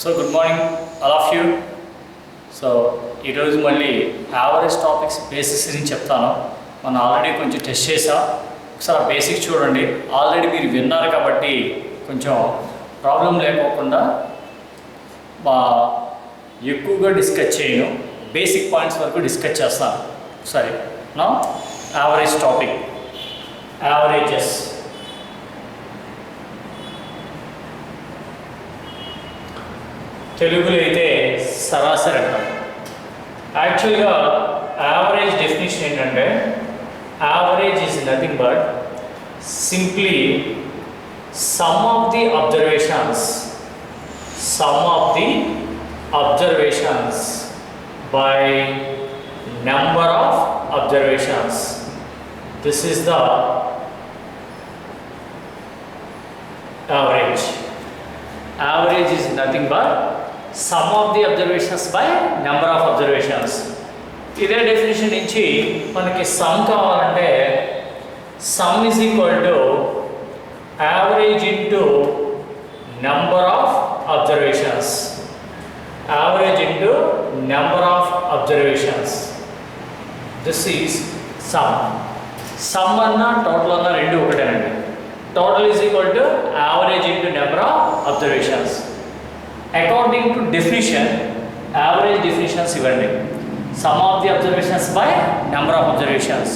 So good morning all of you. So ఈరోజు మళ్ళీ average topics basics గురించి చెప్తాను. మనం ఆల్రెడీ కొంచెం టెస్ట్ చేసాం. ఒకసారి ఆ బేసిక్స్ చూడండి. ఆల్రెడీ మీరు విన్నారు కాబట్టి కొంచెం ప్రాబ్లం లేకోకుండా ఎక్కువగా డిస్కస్ చేయను. బేసిక్ పాయింట్స్ వరకు డిస్కస్ చేస్తాను. సరే, నా యావరేజ్ టాపిక్, యావరేజెస్. తెలుగులో అయితే సరాసరి అంటాం. యాక్చువల్గా యావరేజ్ డెఫినేషన్ ఏంటంటే average is nothing but simply sum of the observations by number of observations. This is the average. Average is nothing but sum of the observations by number of observations. ఇదే definition నుంచి మనకి some కావాలంటే some is equal to average into number of observations. Average into number of observations. This is some. Some అన్నా total అన్నా రెండు ఒకటేనండి. Total is equal to average into number of observations. According to definition, average definitions ఇవ్వండి. Sum of the observations by number of observations.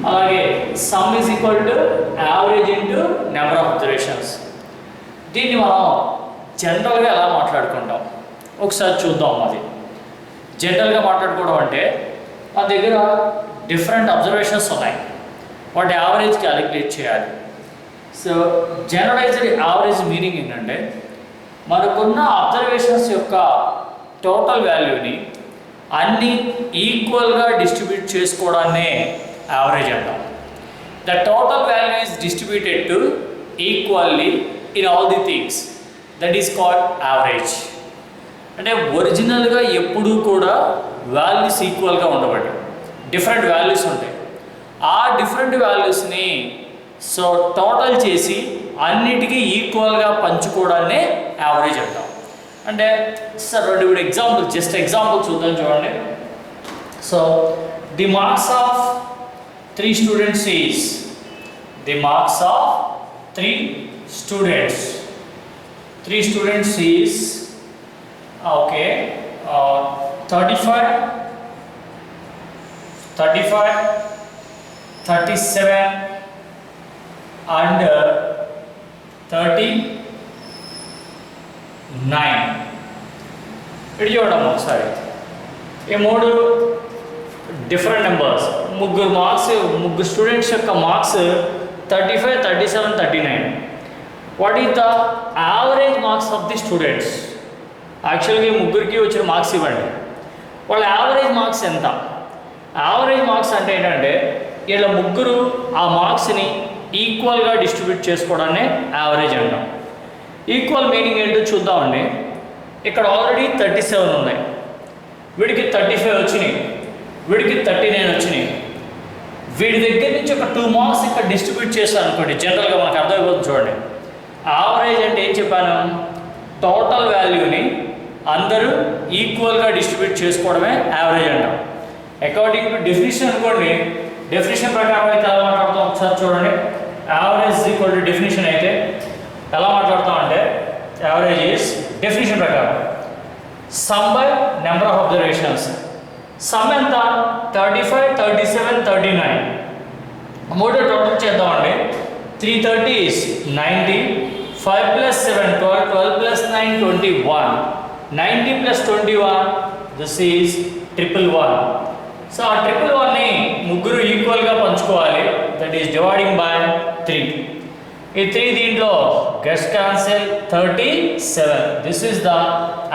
అలాగే sum is equal to average into number of observations. దీన్ని మనం జనరల్గా ఎలా మాట్లాడుకుంటాం ఒకసారి చూద్దాం. అది జనరల్గా మాట్లాడుకోవడం అంటే మన దగ్గర డిఫరెంట్ అబ్జర్వేషన్స్ ఉన్నాయి, వాటి యావరేజ్ క్యాలిక్యులేట్ చేయాలి. సో జనరలైజ్డ్ యావరేజ్ మీనింగ్ ఏంటంటే మనకున్న అబ్జర్వేషన్స్ యొక్క టోటల్ వాల్యూని అన్ని ఈక్వల్గా డిస్ట్రిబ్యూట్ చేసుకోవడాన్నే యావరేజ్ అంటాం. The total value is distributed to equally in all the things, that is called average. అంటే ఒరిజినల్గా ఎప్పుడూ కూడా వాల్యూస్ ఈక్వల్గా ఉండబట్టి డిఫరెంట్ వాల్యూస్ ఉంటాయి. ఆ డిఫరెంట్ వాల్యూస్ని సో టోటల్ చేసి అన్నిటికీ ఈక్వల్గా పంచుకోవడాన్నే యావరేజ్ అంటాం. అంటే సార్ రెండు ఎగ్జాంపుల్, జస్ట్ ఎగ్జాంపుల్ చూద్దాం చూడండి. So the marks of 3 students is is okay 35, 37 and 39. ఇది చూడడం ఒకసారి. ఈ మూడు డిఫరెంట్ నెంబర్స్, ముగ్గురు స్టూడెంట్స్ యొక్క marks 35, 37, 39. What is the average marks of the students? యాక్చువల్గా ముగ్గురికి వచ్చిన మార్క్స్ ఇవ్వండి, వాళ్ళ యావరేజ్ మార్క్స్ ఎంత? యావరేజ్ మార్క్స్ అంటే ఏంటంటే వీళ్ళ ముగ్గురు ఆ మార్క్స్ని ఈక్వల్గా డిస్ట్రిబ్యూట్ చేసుకోవడాన్ని యావరేజ్ అంటాం. ఈక్వల్ మీనింగ్ ఏంటో చూద్దామండి. ఇక్కడ ఆల్రెడీ 37 ఉన్నాయి, వీడికి 35 వచ్చినాయి, వీడికి 39 వచ్చినాయి. వీడి దగ్గర నుంచి ఒక 2 మార్క్స్ ఇక్కడ డిస్ట్రిబ్యూట్ చేస్తాను అనుకోండి, జనరల్గా మనకు అర్థమైపోతుంది చూడండి. యావరేజ్ అంటే ఏం చెప్పాను? టోటల్ వాల్యూని అందరూ ఈక్వల్గా డిస్ట్రిబ్యూట్ చేసుకోవడమే యావరేజ్ అంటాం. అకార్డింగ్ టు డెఫినేషన్ అనుకోండి, డెఫినేషన్ ప్రకారం అయితే ఎలా మాట్లాడతాం ఒకసారి చూడండి. యావరేజ్ ఈక్వల్ టు డెఫినేషన్ అయితే ఎలా మాట్లాడతాం అంటే యావరేజ్ ఈజ్ డెఫినేషన్ ప్రకారం sum by number of observations. Some ఎంత? 35, 37, 39. మూడు టోటల్ చేద్దామండి. 330 ఈజ్ 90, 5 + 7 12, 12 + 9 21, 90 + 21 దిస్ ఈజ్ 111. సో ఆ 111ని ముగ్గురు ఈక్వల్గా పంచుకోవాలి, దట్ ఈస్ డివైడింగ్ బై 3. ఈ 3 దీంట్లో guest cancel 37. This is the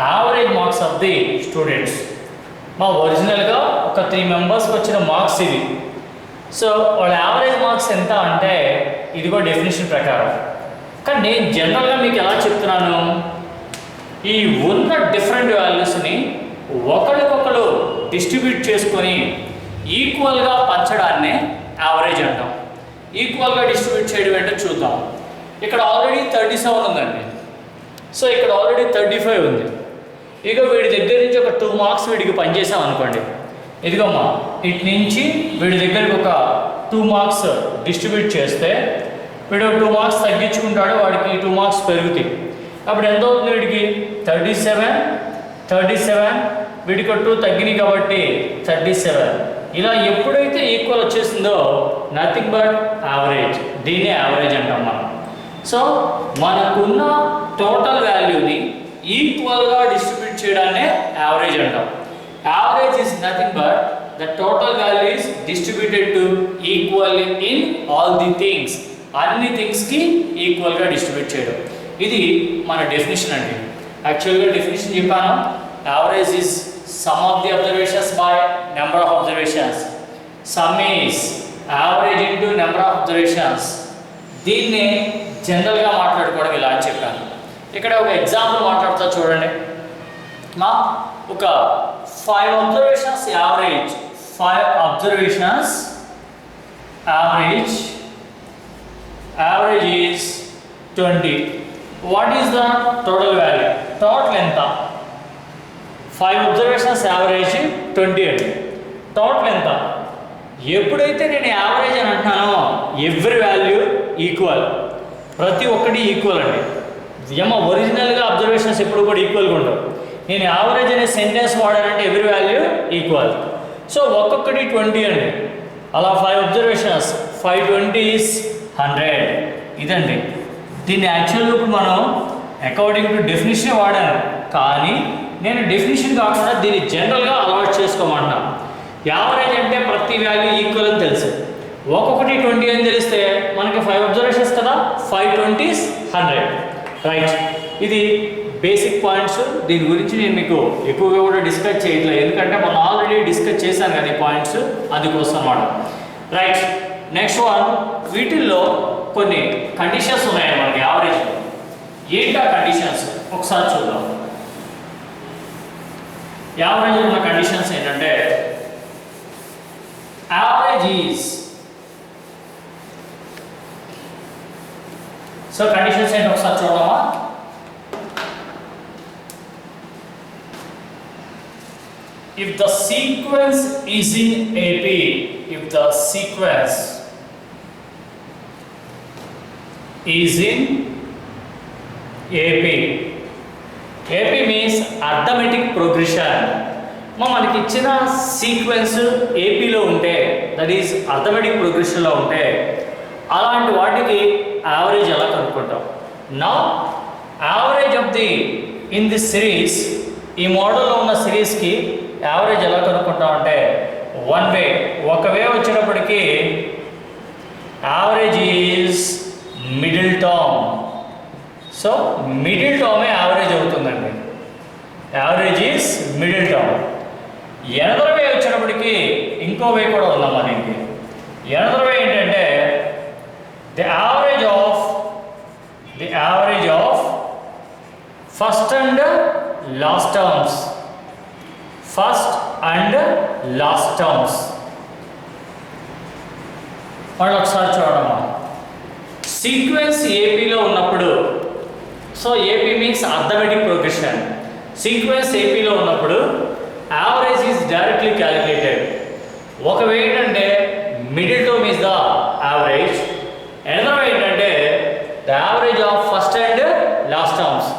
average marks of the students. మా ఒరిజినల్గా ఒక 3 మెంబర్స్కి వచ్చిన మార్క్స్ ఇవి. సో వాళ్ళ యావరేజ్ మార్క్స్ ఎంత అంటే ఇదిగో డెఫినేషన్ ప్రకారం. కానీ నేను జనరల్గా మీకు ఎలా చెప్తున్నాను, ఈ ఉన్న డిఫరెంట్ వాల్యూస్ని ఒకరికొకరు డిస్ట్రిబ్యూట్ చేసుకొని ఈక్వల్గా పంచడాన్నే యావరేజ్ అంటాం. ఈక్వల్గా డిస్ట్రిబ్యూట్ చేయడం ఏంటో చూద్దాం. ఇక్కడ ఆల్రెడీ 37 ఉందండి, సో ఇక్కడ ఆల్రెడీ 35 ఉంది. ఇక వీడి దగ్గర నుంచి ఒక 2 మార్క్స్ వీడికి పనిచేసాం అనుకోండి. ఇదిగమ్మా ఇటు నుంచి వీడి దగ్గరికి ఒక 2 మార్క్స్ డిస్ట్రిబ్యూట్ చేస్తే వీడు 2 మార్క్స్ తగ్గించుకుంటాడు, వాడికి 2 మార్క్స్ పెరుగుతాయి. అప్పుడు ఎంత అవుతుంది వీడికి? 37 వీడికి 2 తగ్గినాయి కాబట్టి 37. ఇలా ఎప్పుడైతే ఈక్వల్ వచ్చేసిందో నథింగ్ బట్ యావరేజ్. దీన్నే యావరేజ్ అంటాం మనం. సో మనకున్న టోటల్ వాల్యూని ఈక్వల్గా డిస్ట్రిబ్యూట్ చేయడాన్ని యావరేజ్ అంటాం. Average is nothing but the total value is distributed to equally in all the things. అన్ని థింగ్స్కి ఈక్వల్గా డిస్ట్రిబ్యూట్ చేయడం. ఇది మన డెఫినేషన్ అండి. యాక్చువల్గా డెఫినేషన్ చెప్పాను. Average is some of the observations by number of observations. Sum is average into number of observations. దీన్ని జనరల్గా మాట్లాడుకోవడం ఇలా అని చెప్పాను. ఇక్కడ ఒక ఎగ్జాంపుల్ మాట్లాడుతా చూడండి. ఒక 5 observations average, 5 observations average is 20. What is the total value? Total ఎంత? 5 అబ్జర్వేషన్స్ యావరేజ్ 20 అండి. టోటల్ ఎంత? ఎప్పుడైతే నేను యావరేజ్ అని అంటున్నానో ఎవ్రీ వాల్యూ ఈక్వల్, ప్రతి ఒక్కటి ఈక్వల్ అండి. ఒరిజినల్గా అబ్జర్వేషన్స్ ఎప్పుడు కూడా ఈక్వల్గా ఉండవు. నేను యావరేజ్ అనే సెంటెన్స్ వాడానంటే ఎవ్రీ వాల్యూ ఈక్వల్. సో ఒక్కొక్కటి 20 అండి. అలా 5 అబ్జర్వేషన్స్, 5 20 ఈజ్ 100. ఇదండి. దీన్ని యాక్చువల్గా ఇప్పుడు మనం అకార్డింగ్ టు డెఫినేషన్ వాడాను, కానీ నేను డెఫినేషన్ కాకుండా దీన్ని జనరల్గా అలవాటు చేసుకోమంటున్నాను. యావరేజ్ అంటే ప్రతి వాల్యూ ఈక్వల్ అని తెలుసు. ఒక్కొక్కటి 20 అని తెలిస్తే మనకి 5 అబ్జర్వేషన్స్ కదా, 5 20 ఈజ్ 100. రైట్. ఇది బేసిక్ పాయింట్స్. దీని గురించి నేను మీకు ఎక్కువగా కూడా డిస్కస్ చేయట్లేదు, ఎందుకంటే మనం ఆల్రెడీ డిస్కస్ చేశాను కదా ఈ పాయింట్స్, అందుకోసం అన్నమాట. రైట్. నెక్స్ట్ వన్, వీటిల్లో కొన్ని కండిషన్స్ ఉన్నాయి మనకి యావరేజ్లో. ఏంటా కండిషన్స్ ఒకసారి చూద్దాం. యావరేజ్ ఉన్న కండిషన్స్ ఏంటంటే, యావరేజ్ ఈజ్, సో కండిషన్స్ ఏంటి ఒకసారి చూద్దామా. If the sequence is in AP, if the sequence is in AP, AP means arithmetic progression. మనకి ఇచ్చిన సీక్వెన్స్ ఏపీలో ఉంటే, దట్ ఈస్ అర్థమెటిక్ ప్రోగ్రెషన్లో ఉంటే, అలాంటి వాటికి యావరేజ్ ఎలా కనుక్కుంటాం. నా average of the in the series, ఈ మోడల్లో ఉన్న సిరీస్కి యావరేజ్ ఎలా కనుక్కుంటాం అంటే, ఒక వే వచ్చేటప్పటికి average is middle term. So middle టర్మే యావరేజ్ అవుతుందండి. Average is middle term. Another way వచ్చేటప్పటికి ఇంకో వే కూడా ఉందమ్మా దీనికి. ఎనదర్ వే ఏంటంటే, the average of first and last terms. First and last terms. వాళ్ళు ఒకసారి చూడమ్మా. సీక్వెన్స్ ఏపీలో ఉన్నప్పుడు, so AP means arithmetic progression. Sequence ఏపీలో ఉన్నప్పుడు యావరేజ్ ఈజ్ డైరెక్ట్లీ క్యాలిక్యులేటెడ్. ఒకవేళ ఏంటంటే middle term is the average. Another ఏంటంటే the average of first and last terms.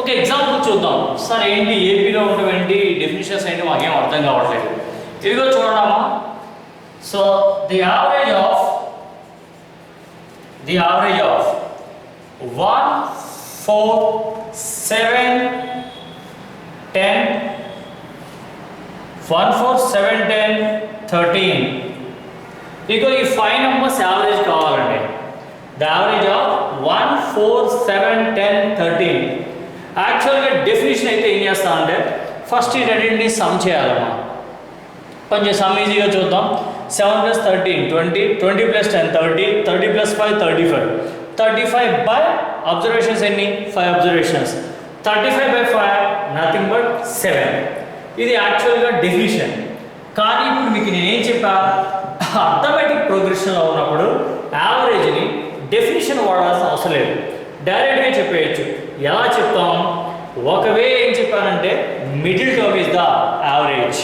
ఒక ఎగ్జాంపుల్ చూద్దాం. సార్ ఏంటి ఏపీలో ఉన్నటువంటి డెఫినేషన్స్ ఏంటి మాకేం అర్థం కావట్లేదు. ఇదిగో చూడమ్మా. So the average of 1 4 7 10 13. ఇక ఈ 5 నెంబర్స్ యావరేజ్ కావాలండి. The average of 1 4 7 10 13. యాక్చువల్గా డెఫినేషన్ అయితే ఏం చేస్తామంటే, ఫస్ట్ ఈ రెండింటిని సమ్ చేయాలమ్మా. కొంచెం సమ్ ఈజీగా చూద్దాం. 7 + 13 20, 20 + 10 30, 30 + 5 35. 35 బై అబ్జర్వేషన్స్ ఎన్ని? 5 అబ్జర్వేషన్స్. 35/5 nothing but 7. ఇది యాక్చువల్గా డెఫినేషన్. కానీ ఇప్పుడు మీకు నేనేం చెప్పా, అర్థమెటిక్ ప్రోగ్రెషన్లో ఉన్నప్పుడు యావరేజ్ని డెఫినేషన్ వాడాల్సిన అవసరం లేదు. డైరెక్ట్గా చెప్పేయచ్చు. ఎలా చెప్తాం? ఒక వే ఏం చెప్పానంటే middle term is the average.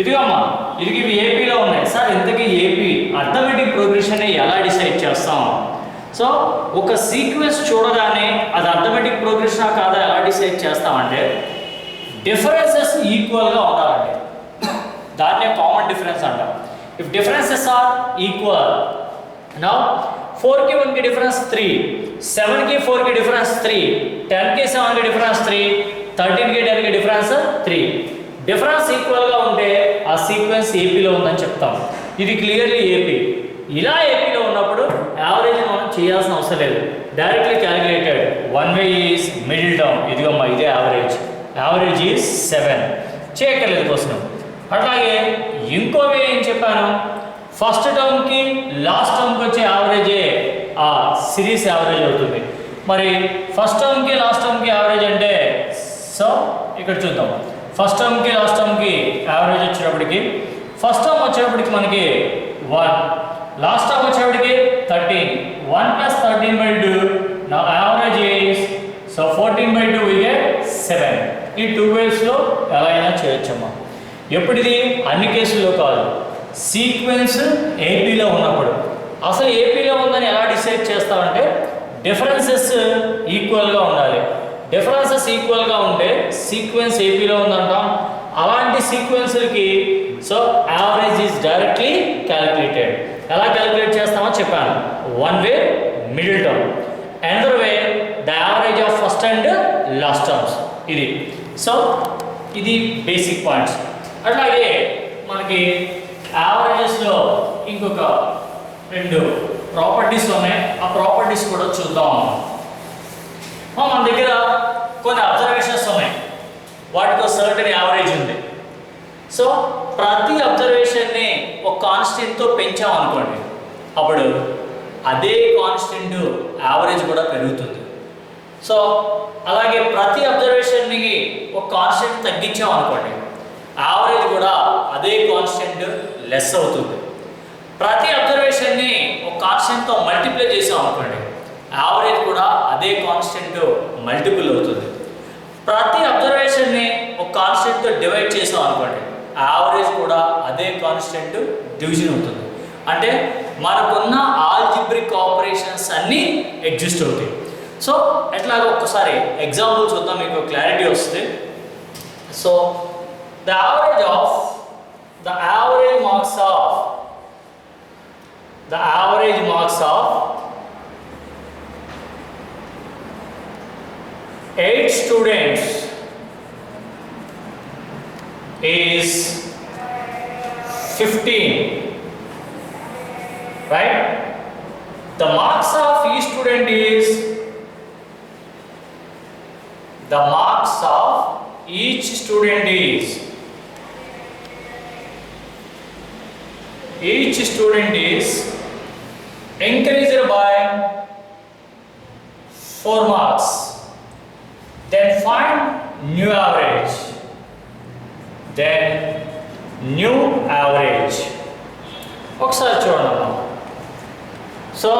ఇదిగమ్మా ఇది ఇవి ఏపీలో ఉన్నాయి సార్. ఇంతకీ ఏపీ అర్థమెటిక్ ప్రోగ్రెషన్ ఎలా డిసైడ్ చేస్తాం? సో ఒక సీక్వెన్స్ చూడగానే అది అర్థమెటిక్ ప్రోగ్రెషనా కాదా ఎలా డిసైడ్ చేస్తామంటే డిఫరెన్సెస్ ఈక్వల్గా ఉండాలండి. దాన్నే కామన్ డిఫరెన్స్ అంటాం. If differences are equal, now 4కి 1కి డిఫరెన్స్ 3, 7కి 4కి డిఫరెన్స్ 3, 10కి 7కి డిఫరెన్స్ 3, 13కి 10కి డిఫరెన్స్ 3. డిఫరెన్స్ ఈక్వల్గా ఉంటే ఆ సీక్వెన్స్ ఏపీలో ఉందని చెప్తాం. ఇది క్లియర్లీ ఏపీ. ఇలా ఏపీలో ఉన్నప్పుడు యావరేజ్ మనం చేయాల్సిన అవసరం లేదు, directly calculated. One way is middle term. ఇదిగమ్మా ఇదే యావరేజ్. Average is 7. చేయక్కర్లేదు క్వశ్చన్. అట్లాగే ఇంకో వే ఏం చెప్పాను, ఫస్ట్ టర్మ్కి లాస్ట్ టర్మ్కి వచ్చే యావరేజే ఆ సిరీస్ యావరేజ్ అవుతుంది. మరి ఫస్ట్ టర్మ్కి లాస్ట్ టర్మ్కి యావరేజ్ అంటే సో ఇక్కడ చూద్దాం. ఫస్ట్ టర్మ్కి లాస్ట్ టర్మ్కి యావరేజ్ వచ్చేటప్పటికి ఫస్ట్ టర్మ్ వచ్చేటప్పటికి మనకి 1, లాస్ట్ టర్మ్ వచ్చేటప్పటికి 13. 1 + 13/2. నా average is so 14/2 we get 7. ఈ 2 వేస్లో ఎలా అయినా చేయొచ్చమ్మా. ఎప్పుడిది అన్ని కేసుల్లో కాదు, సీక్వెన్స్ ఏపీలో ఉన్నప్పుడు. అసలు ఏపీలో ఉందని ఎలా డిసైడ్ చేస్తామంటే డిఫరెన్సెస్ ఈక్వల్గా ఉండాలి. డిఫరెన్సెస్ ఈక్వల్గా ఉంటే సీక్వెన్స్ ఏపీలో ఉందంటాం. అలాంటి సీక్వెన్స్లకి so average is directly calculated. ఎలా క్యాలిక్యులేట్ చేస్తామో చెప్పాను. One way middle term, another way the average of first and last terms. ఇది సో ఇది బేసిక్ పాయింట్స్. అట్లాగే మనకి యావరేజెస్లో ఇంకొక 2 ప్రాపర్టీస్ ఉన్నాయి. ఆ ప్రాపర్టీస్ కూడా చూద్దాం. మన దగ్గర కొన్ని అబ్జర్వేషన్స్ ఉన్నాయి, వాటికి సర్టెన్ యావరేజ్ ఉంది. సో ప్రతి అబ్జర్వేషన్ని ఒక కాన్స్టెంట్తో పెంచామనుకోండి, అప్పుడు అదే కాన్స్టెంట్ యావరేజ్ కూడా పెరుగుతుంది. సో అలాగే ప్రతి అబ్జర్వేషన్కి ఒక కాన్స్టెంట్ తగ్గించామనుకోండి, యావరేజ్ కూడా అదే కాన్స్టెంట్ లెస్ అవుతుంది. ప్రతి అబ్జర్వేషన్ని ఒక కాన్స్టెంట్తో మల్టిప్లై చేసాం అనుకోండి, యావరేజ్ కూడా అదే కాన్స్టెంట్ మల్టిపుల్ అవుతుంది. ప్రతి అబ్జర్వేషన్ని ఒక కాన్స్టెంట్తో డివైడ్ చేసాం అనుకోండి, యావరేజ్ కూడా అదే కాన్స్టెంట్ డివిజన్ అవుతుంది. అంటే మనకున్న ఆల్జిబ్రిక్ ఆపరేషన్స్ అన్నీ ఎగ్జిస్ట్ అవుతాయి. సో ఎట్లాగో ఒక్కసారి ఎగ్జాంపుల్ చూద్దాం, మీకు క్లారిటీ వస్తుంది. So the average marks of 8 students is 15, right? The marks of each student is each student is increased by 4 marks. Then find new average. ఒకసారి చూడండి. So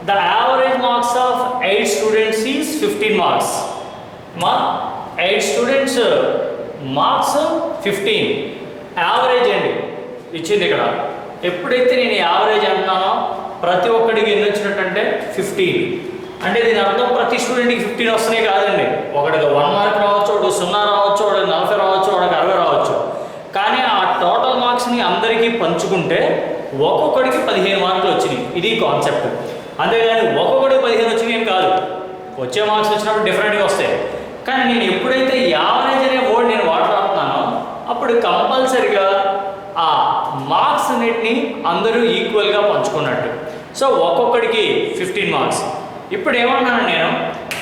the average marks of 8 students is 15 marks. 8 students marks 15. Average అండి ఇచ్చింది ఇక్కడ. ఎప్పుడైతే నేను average అంటున్నానో ప్రతి ఒక్కడికి ఎన్ని వచ్చినట్టంటే 15. అంటే దీని అర్థం ప్రతి స్టూడెంట్కి 15 వస్తున్నాయి కాదండి. ఒకటికి 1 మార్క్ రావచ్చు, ఒకటి 0 రావచ్చు, ఒకటి 40 రావచ్చు, ఒకటి 60 రావచ్చు. కానీ ఆ టోటల్ మార్క్స్ని అందరికీ పంచుకుంటే ఒక్కొక్కడికి 15 మార్కులు వచ్చినాయి. ఇది కాన్సెప్ట్. అంతేగాని ఒక్కొక్కడికి 15 వచ్చినాయి కాదు. వచ్చే మార్క్స్ వచ్చినప్పుడు డిఫరెంట్గా వస్తాయి. కానీ నేను ఎప్పుడైతే యావరేజ్ అనే వర్డ్ నేను వాడుతున్నానో అప్పుడు కంపల్సరిగా ఆ మార్క్స్ అన్నిటిని అందరూ ఈక్వల్గా పంచుకున్నట్టు. సో ఒక్కొక్కడికి 15 మార్క్స్. ఇప్పుడు ఏమన్నాను నేను,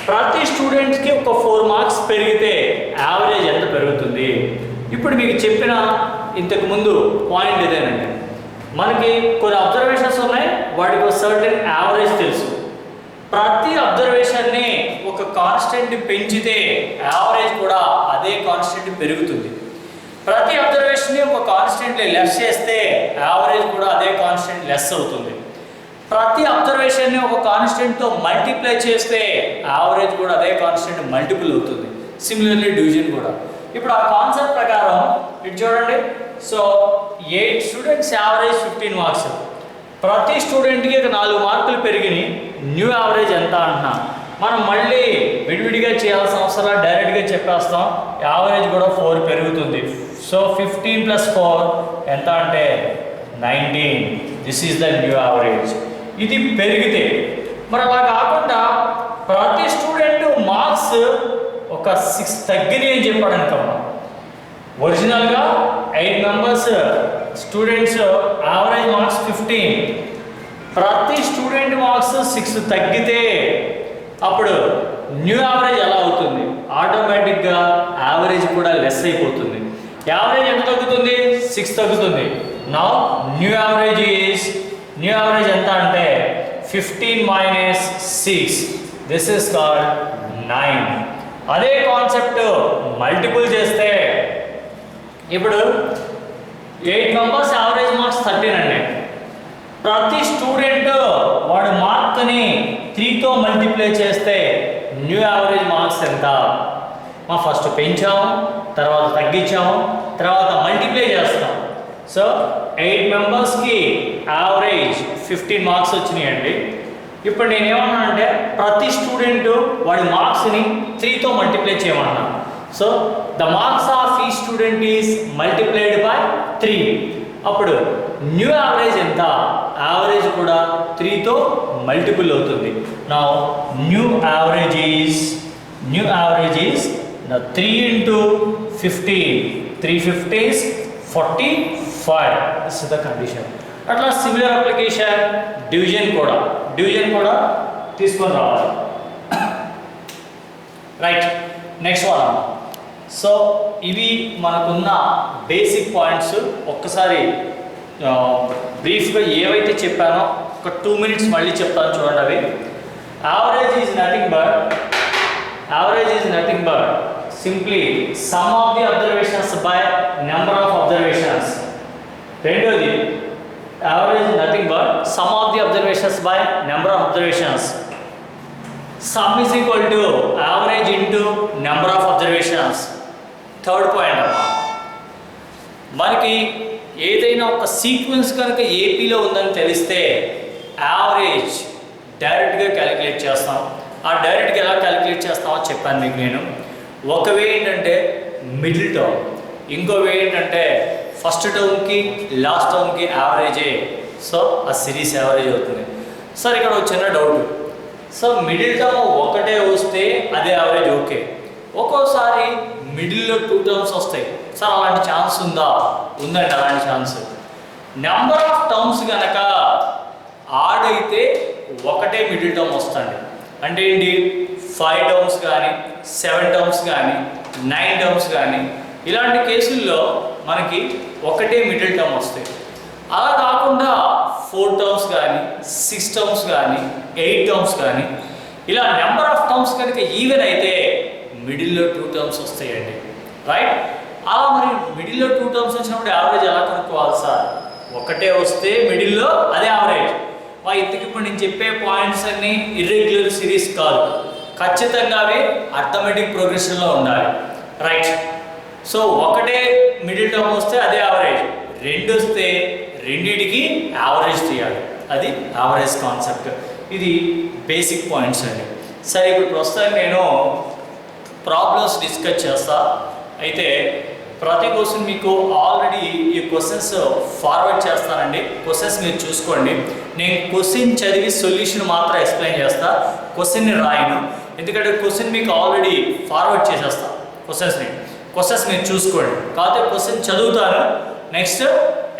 ప్రతి స్టూడెంట్స్కి ఒక 4 మార్క్స్ పెరిగితే యావరేజ్ ఎంత పెరుగుతుంది? ఇప్పుడు మీకు చెప్పిన ఇంతకు ముందు పాయింట్ ఇదేనండి. మనకి కొన్ని అబ్జర్వేషన్స్ ఉన్నాయి, వాటికి ఒక సర్టెన్ యావరేజ్ తెలుసు. ప్రతి అబ్జర్వేషన్ని ఒక కాన్స్టెంట్ పెంచితే యావరేజ్ కూడా అదే కాన్స్టెంట్ పెరుగుతుంది. ప్రతి అబ్జర్వేషన్ని ఒక కాన్స్టెంట్ లెస్ చేస్తే యావరేజ్ కూడా అదే కాన్స్టెంట్ లెస్ అవుతుంది. ప్రతి అబ్జర్వేషన్ని ఒక కాన్స్టెంట్తో మల్టిప్లై చేస్తే యావరేజ్ కూడా అదే కాన్స్టెంట్ మల్టిపుల్ అవుతుంది. సిమిలర్లీ డివిజన్ కూడా. ఇప్పుడు ఆ కాన్సెప్ట్ ప్రకారం ఇటు చూడండి. So 8 students average 15 marks. ప్రతి స్టూడెంట్కి 4 మార్కులు పెరిగినాయి. న్యూ యావరేజ్ ఎంత అంటున్నా. మనం మళ్ళీ విడివిడిగా చేయాల్సిన అవసరం, డైరెక్ట్గా చెప్పేస్తాం. యావరేజ్ కూడా 4 పెరుగుతుంది. సో 15 + 4 ఎంత అంటే 19. This is the new average. ఇది పెరిగితే మరి అలా కాకుండా ప్రతి స్టూడెంట్ మార్క్స్ ఒక 6 తగ్గినాయి అని చెప్పాడు అనుకోమ్మా. ఒరిజినల్గా 8 మెంబర్స్ స్టూడెంట్స్ యావరేజ్ మార్క్స్ 15. ప్రతి స్టూడెంట్ మార్క్స్ 6 తగ్గితే అప్పుడు న్యూ యావరేజ్ ఎలా అవుతుంది? ఆటోమేటిక్గా యావరేజ్ కూడా లెస్ అయిపోతుంది. యావరేజ్ ఎంత తగ్గుతుంది? 6 తగ్గుతుంది. నౌ న్యూ యావరేజ్ ఎంత అంటే 15 - 6. This is called 9. అదే కాన్సెప్ట్ మల్టిపుల్ చేస్తే ఇప్పుడు 8 మెంబర్స్ యావరేజ్ మార్క్స్ 13 అండి. ప్రతి స్టూడెంట్ వాడు మార్క్ని 3తో మల్టిప్లై చేస్తే న్యూ యావరేజ్ మార్క్స్ ఎంత? మా ఫస్ట్ పెంచాము, తర్వాత తగ్గించాము, తర్వాత మల్టిప్లై చేస్తాం. సో 8 మెంబర్స్కి యావరేజ్ 15 మార్క్స్ వచ్చినాయండి. ఇప్పుడు నేను ఏమన్నా అంటే ప్రతి స్టూడెంట్ వాడి మార్క్స్ని 3తో మల్టిప్లై చేయమన్నా. సో ద మార్క్స్ ఆఫ్ ఈ స్టూడెంట్ ఈస్ మల్టిప్లైడ్ బై 3. అప్పుడు న్యూ యావరేజ్ ఎంత? యావరేజ్ కూడా 3తో మల్టిపుల్ అవుతుంది. Now new average is 3 × 15. 3 15s 45. This is the condition. అట్లా సిమిలర్ అప్లికేషన్ డివిజన్ కూడా తీసుకొని రావాలి. Right, next one. సో ఇవి మనకున్న బేసిక్ పాయింట్స్. ఒక్కసారి బ్రీఫ్గా ఏవైతే చెప్పానో ఒక 2 minutes మళ్ళీ చెప్తాను చూడండి. అవి average is nothing but simply sum of the observations by number of observations. రెండోది average nothing but sum of the observations by number of observations. Sum is equal to average into number of observations. Third point, మనకి ఏదైనా ఒక sequence కనుక ఏపీలో ఉందని తెలిస్తే average డైరెక్ట్గా calculate చేస్తాం. ఆ డైరెక్ట్గా ఎలా క్యాలిక్యులేట్ చేస్తామో చెప్పాను మీకు నేను. ఒక వే ఏంటంటే మిడిల్ టర్మ్, ఇంకో వే ఏంటంటే ఫస్ట్ టర్మ్కి లాస్ట్ టర్మ్కి యావరేజే. సో ఆ సిరీస్ యావరేజ్ అవుతుంది. సార్ ఇక్కడ ఒక చిన్న డౌట్. సో మిడిల్ టర్మ్ ఒకటే వస్తే అదే యావరేజ్ ఓకే. ఒక్కోసారి మిడిల్లో 2 టర్మ్స్ వస్తాయి. సార్ అలాంటి ఛాన్స్ ఉందండి అలాంటి ఛాన్స్. నెంబర్ ఆఫ్ టర్మ్స్ కనుక ఆడ్ అయితే ఒకటే మిడిల్ టర్మ్ వస్తుంది. అంటే ఏంటి? 5 టర్మ్స్ కానీ 7 టర్మ్స్ కానీ 9 టర్మ్స్ కానీ ఇలాంటి కేసుల్లో మనకి ఒకటే మిడిల్ టర్మ్ వస్తాయి. అలా కాకుండా 4 టర్మ్స్ కానీ 6 టర్మ్స్ కానీ 8 టర్మ్స్ కానీ ఇలా నెంబర్ ఆఫ్ టర్మ్స్ కనుక ఈవెన్ అయితే మిడిల్లో 2 టర్మ్స్ వస్తాయండి. రైట్? అలా మరి మిడిల్లో 2 టర్మ్స్ వచ్చినప్పుడు యావరేజ్ ఎలా కనుక్కోవాలి సార్? ఒకటే వస్తే మిడిల్లో అదే యావరేజ్. ఇంతకు ఇప్పుడు నేను చెప్పే పాయింట్స్ అన్నీ ఇర్రెగ్యులర్ సిరీస్ కాదు, ఖచ్చితంగా అవి అర్థమెటిక్ ప్రోగ్రెషన్లో ఉండాలి. రైట్? సో ఒకటే మిడిల్ టర్మ్ వస్తే అదే యావరేజ్, 2 వస్తే రెండింటికి యావరేజ్ తీయాలి. అది యావరేజ్ కాన్సెప్ట్. ఇది బేసిక్ పాయింట్స్ అండి. సరే, ఇప్పుడు ప్రస్తుతం నేను ప్రాబ్లమ్స్ డిస్కస్ చేస్తా. అయితే ప్రతి క్వశ్చన్ మీకు ఆల్రెడీ ఈ క్వశ్చన్స్ ఫార్వర్డ్ చేస్తానండి. క్వశ్చన్స్ మీరు చూసుకోండి. నేను క్వశ్చన్ చదివి సొల్యూషన్ మాత్రం ఎక్స్ప్లెయిన్ చేస్తా, క్వశ్చన్ని రాయను. ఎందుకంటే క్వశ్చన్ మీకు ఆల్రెడీ ఫార్వర్డ్ చేసేస్తా. క్వశ్చన్స్ మీరు చూసుకోండి. కాకపోతే క్వశ్చన్ చదువుతాను, నెక్స్ట్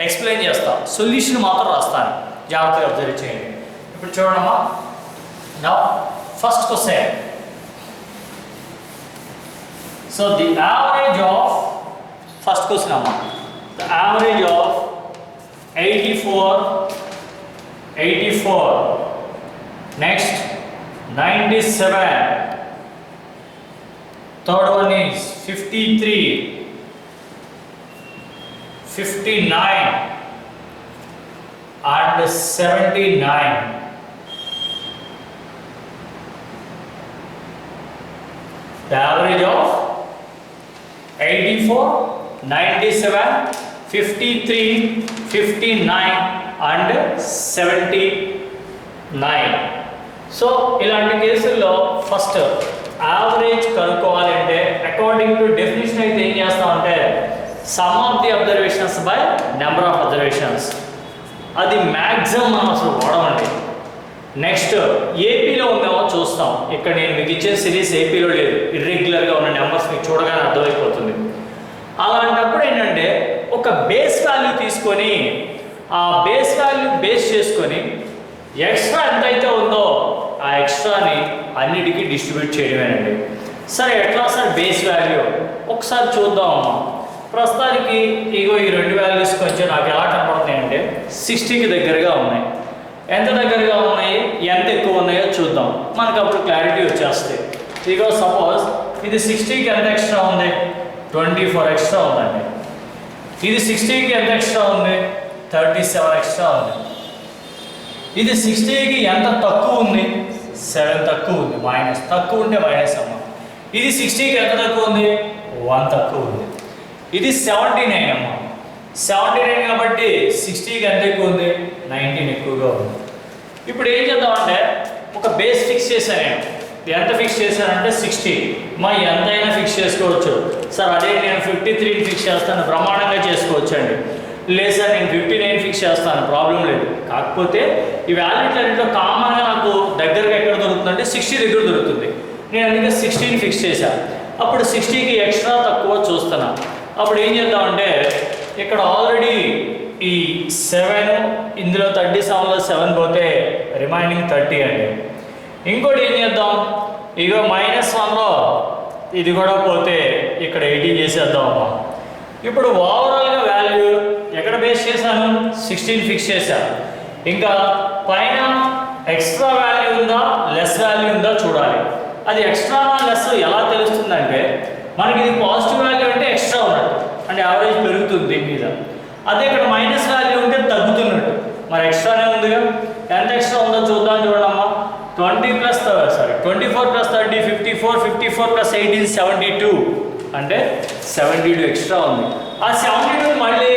ఎక్స్ప్లెయిన్ చేస్తా, సొల్యూషన్ మాత్రం రాస్తాను. జాగ్రత్తగా అబ్జర్వ్ చేయండి. ఇప్పుడు చూడమ్మా, నా first question. So the average of first question amma, the average of 84 next 97, third one is 53, 59 and 79. the average of 84, 97, 53, 59 and 79. So ఇలాంటి కేసుల్లో ఫస్ట్ యావరేజ్ కనుక్కోవాలంటే అకార్డింగ్ టు డెఫినేషన్ అయితే ఏం చేస్తామంటే sum of the observations by number of observations. అది maximum మనం అసలు వాడమండి. Next ఏపీలో ఉందేమో చూస్తాం. ఇక్కడ నేను మీకు ఇచ్చే సిరీస్ ఏపీలో లేదు, ఇర్రెగ్యులర్గా ఉన్న నెంబర్స్ మీకు చూడగానే అర్థమైపోతుంది. అలాంటప్పుడు ఏంటంటే ఒక బేస్ వాల్యూ తీసుకొని ఆ బేస్ వాల్యూ బేస్ చేసుకొని ఎక్స్ట్రా ఎంతైతే ఉందో ఆ ఎక్స్ట్రాని అన్నిటికీ డిస్ట్రిబ్యూట్ చేయడమేనండి. సరే ఎట్లా సార్ బేస్ వాల్యూ ఒకసారి చూద్దాం అమ్మా. ప్రస్తుతానికి ఇగో ఈ రెండు వాల్యూస్ కొంచెం నాకు ఎలా కనపడుతున్నాయంటే 60కి దగ్గరగా ఉన్నాయి. ఎంత దగ్గరగా ఉన్నాయి, ఎంత ఎక్కువ ఉన్నాయో చూద్దాం, మనకు అప్పుడు క్లారిటీ వచ్చేస్తుంది. ఇగో సపోజ్ ఇది 60కి ఎంత ఎక్స్ట్రా ఉంది, 24 ఎక్స్ట్రా ఉందండి. ఇది 60కి ఎంత ఎక్స్ట్రా ఉంది, 37 ఎక్స్ట్రా ఉంది. ఇది 60కి ఎంత తక్కువ ఉంది, 7 తక్కువ ఉంది. మైనస్ తక్కువ ఉంటే మైనస్ అమ్మ. ఇది 60కి ఎంత తక్కువ ఉంది, 1 తక్కువ ఉంది. ఇది 79 అమ్మ. 79 కాబట్టి 60కి ఎంత ఎక్కువ ఉంది, 19 ఎక్కువగా ఉంది. ఇప్పుడు ఏం చేద్దామంటే ఒక బేస్ ఫిక్స్ చేశాను నేను. ఎంత ఫిక్స్ చేశానంటే 60. మా ఎంతైనా ఫిక్స్ చేసుకోవచ్చు సార్. అదే నేను 53 ఫిక్స్ చేస్తాను, బ్రహ్మాండంగా చేసుకోవచ్చు అండి. లేదు సార్ నేను 59 ఫిక్స్ చేస్తాను, ప్రాబ్లం లేదు. కాకపోతే ఈ వాల్యూట్లన్నింటిలో కామన్గా నాకు దగ్గరగా ఎక్కడ దొరుకుతుందంటే 60 దగ్గర దొరుకుతుంది. నేను అందుకే 16 ఫిక్స్ చేశాను. అప్పుడు 60కి ఎక్స్ట్రా తక్కువ చూస్తాను. అప్పుడు ఏం చేద్దామంటే ఇక్కడ ఆల్రెడీ ఈ 7, ఇందులో 37లో 7 పోతే రిమైనింగ్ 30 అండి. ఇంకోటి ఏం చేద్దాం, ఇగో -1లో ఇది కూడా పోతే ఇక్కడ 18 చేసేద్దాం అమ్మా. ఇప్పుడు ఓవరాల్గా వాల్యూ ఎక్కడ బేస్ చేశాను, 16 ఫిక్స్ చేశాను. ఇంకా పైన ఎక్స్ట్రా వాల్యూ ఉందా లెస్ వాల్యూ ఉందా చూడాలి. అది ఎక్స్ట్రానా లెస్ ఎలా తెలుస్తుందంటే మనకి ఇది పాజిటివ్ వాల్యూ అంటే ఎక్స్ట్రా ఉన్నట్టు, అంటే యావరేజ్ పెరుగుతుంది దీని మీద. అదే ఇక్కడ మైనస్ వాల్యూ ఉంటే తగ్గుతున్నట్టు, మరి ఎక్స్ట్రానే ఉందిగా. ఎంత ఎక్స్ట్రా ఉందో చూద్దాం. చూడమ్మా 24 + 30 54, 54 + 18 72 అంటే 72 ఎక్స్ట్రా ఉంది. ఆ 72 మళ్ళీ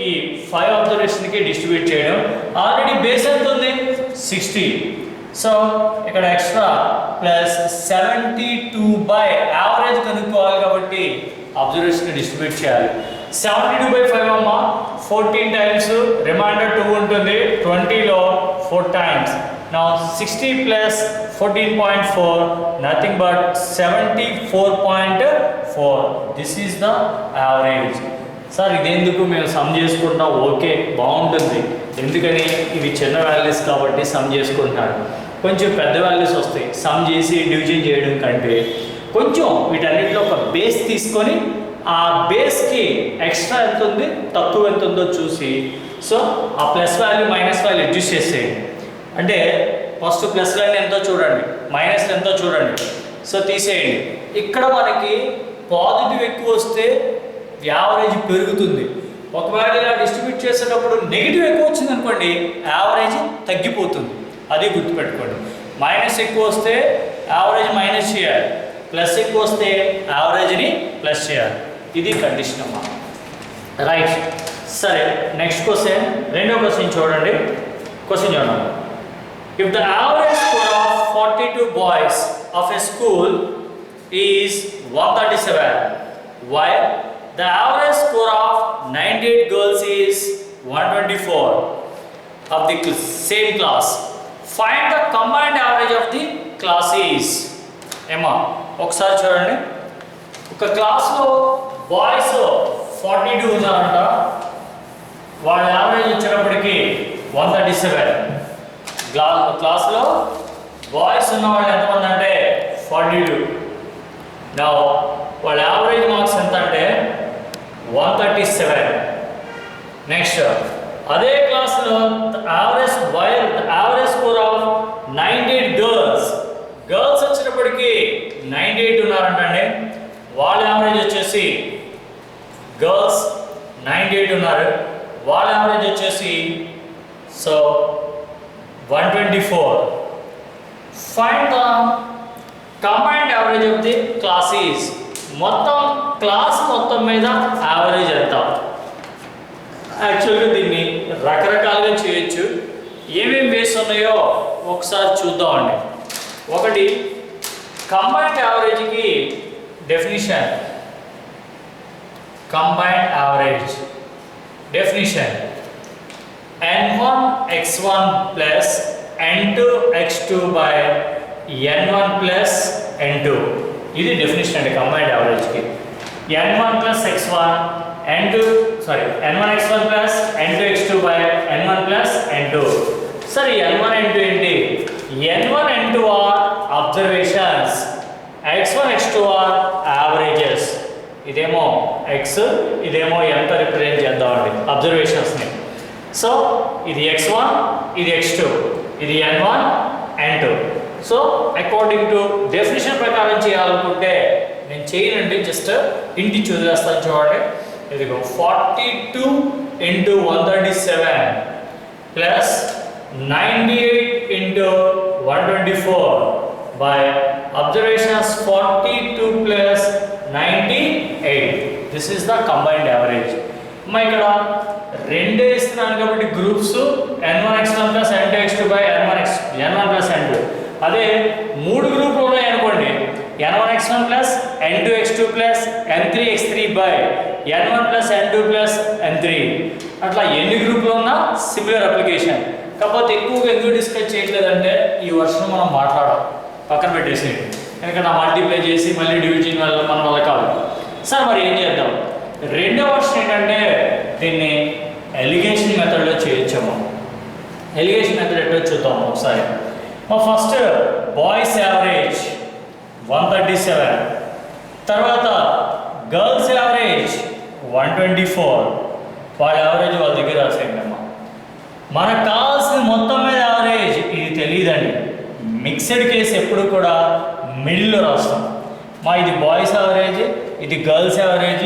ఈ 5 అబ్జర్వేషన్కి డిస్ట్రిబ్యూట్ చేయడం. ఆల్రెడీ బేస్ ఎంత ఉంది, 60. సో ఇక్కడ ఎక్స్ట్రా ప్లస్ 72 యావరేజ్ కనుక్కోవాలి కాబట్టి అబ్జర్వేషన్ డిస్ట్రిబ్యూట్ చేయాలి. 72/5 అమ్మ 14 టైమ్స్, రిమైండర్ 2 ఉంటుంది. 20లో 4 times. Now 60 + 14.4 nothing but 74.4. This is the average. Sir ఇదెందుకు మేము సమ్ చేసుకుంటాం, ఓకే బాగుంటుంది. ఎందుకని ఇవి చిన్న వాల్యూస్ కాబట్టి సమ్ చేసుకుంటున్నాడు. కొంచెం పెద్ద వాల్యూస్ వస్తాయి, సమ్ చేసి డివిజన్ చేయడం కంటే కొంచెం వీటన్నిటిలో ఒక బేస్ తీసుకొని ఆ బేస్కి ఎక్స్ట్రా ఎంత ఉంది తక్కువ ఎంత ఉందో చూసి సో ఆ plus value minus value adjust చేసేయండి. అంటే ఫస్ట్ ప్లస్ వాల్యూ ఎంతో చూడండి, మైనస్ ఎంతో చూడండి, సో తీసేయండి. ఇక్కడ మనకి పాజిటివ్ ఎక్కువ వస్తే యావరేజ్ పెరుగుతుంది. ఒకవేళ ఇలా డిస్ట్రిబ్యూట్ చేసేటప్పుడు నెగిటివ్ ఎక్కువ వచ్చింది అనుకోండి యావరేజ్ తగ్గిపోతుంది. అది గుర్తుపెట్టుకోండి. మైనస్ ఎక్కువ వస్తే యావరేజ్ మైనస్ చేయాలి, ప్లస్ ఎక్కువ వస్తే యావరేజ్ని ప్లస్ చేయాలి. ఇది కండిషన్ అమ్మా. రైట్, సరే నెక్స్ట్ క్వశ్చన్, రెండో క్వశ్చన్ చూడండి. క్వశ్చన్ చూడండి. If the average score of 42 boys of a school is 137, while the average score of 98 girls is 124 of the same class, find the combined average of the classes. Emma, ఒకసారి చూడండి. ఒక క్లాస్లో boys 42 ఉన్నారంట, వాళ్ళ average వచ్చేటప్పటికి 137. క్లాస్లో boys ఉన్న వాళ్ళు ఎంతమంది అంటే 42. నా వాళ్ళ యావరేజ్ మార్క్స్ ఎంత అంటే 137. నెక్స్ట్ అదే క్లాస్లో యావరేజ్ స్కోర్ ఆఫ్ 98 గర్ల్స్ వచ్చేటప్పటికి 98 ఉన్నారంటండి. వాళ్ళ యావరేజ్ వచ్చేసి గర్ల్స్ 98 ఉన్నారు, వాళ్ళ యావరేజ్ వచ్చేసి so 124. Find the combined average of the class is, మొత్తం క్లాస్ మొత్తం మీద యావరేజ్ ఎంత. యాక్చువల్గా దీన్ని రకరకాలుగా చేయొచ్చు. ఏమేమి వేస్ ఉన్నాయో ఒకసారి చూద్దామండి. ఒకటి, కంబైన్డ్ యావరేజ్కి definition. Combined average definition n1 x1 plus n2 x2 by n1 plus n2. ఇది డెఫినిషన్ అండి combined యావరేజ్కి. n1 plus x1 n1 x1 plus n2 x2 by n1 plus n2. సరే, n1 n2 ఏంటి? n1 n2 are observations, x1 x2 are averages. ఇదేమో x, ఇదేమో n తో represent చేద్దామండి అబ్జర్వేషన్స్ని. So ఇది x1, ఇది x2, ఇది n1 n2. So according to definition ప్రకారం చేయాలనుకుంటే నేను చేయనండి, జస్ట్ ఇంటి చూసేస్తాను. చూడండి, ఇదిగో 42 into 137 plus 98 into 124 by observations 42 plus 98. This is the combined average. మా ఇక్కడ రెండే ఇస్తున్నాను కాబట్టి groups n1 x1 plus n2 x2 by n1 plus n2. అదే మూడు గ్రూపులు ఉన్నాయి అనుకోండి, n1 x1 plus n2 x2 plus n3 x3 by n1 plus n2 plus n3. అట్లా ఎన్ని గ్రూపులు ఉన్నా సిమిలర్ అప్లికేషన్. కాకపోతే ఎక్కువగా ఎందుకు డిస్కస్ చేయట్లేదంటే ఈ వర్షం మనం మాట్లాడాం, పక్కన పెట్టేసి, ఎందుకంటే మల్టిప్లై చేసి మళ్ళీ డివిజన్ వల్ల మన వల్ల కాదు. సార్ మరి ఏం చేద్దాం? రెండో వర్షన్ ఏంటంటే దీన్ని ఎలిగేషన్ మెథడ్లో చేయొచ్చాము. ఎలిగేషన్ మెథడ్ ఎట్టో చూద్దాం ఒకసారి. మా ఫస్ట్ బాయ్స్ యావరేజ్ 137, తర్వాత గర్ల్స్ యావరేజ్ 124. వాళ్ళ యావరేజ్ వాళ్ళ దగ్గర రాసేయండమ్మా. మనకు కావాల్సిన మొత్తం మీద యావరేజ్ ఇది తెలియదండి. మిక్స్డ్ కేసు ఎప్పుడు కూడా మిడిల్లో రాస్తాం. ఇది బాయ్స్ యావరేజ్, ఇది గర్ల్స్ యావరేజ్,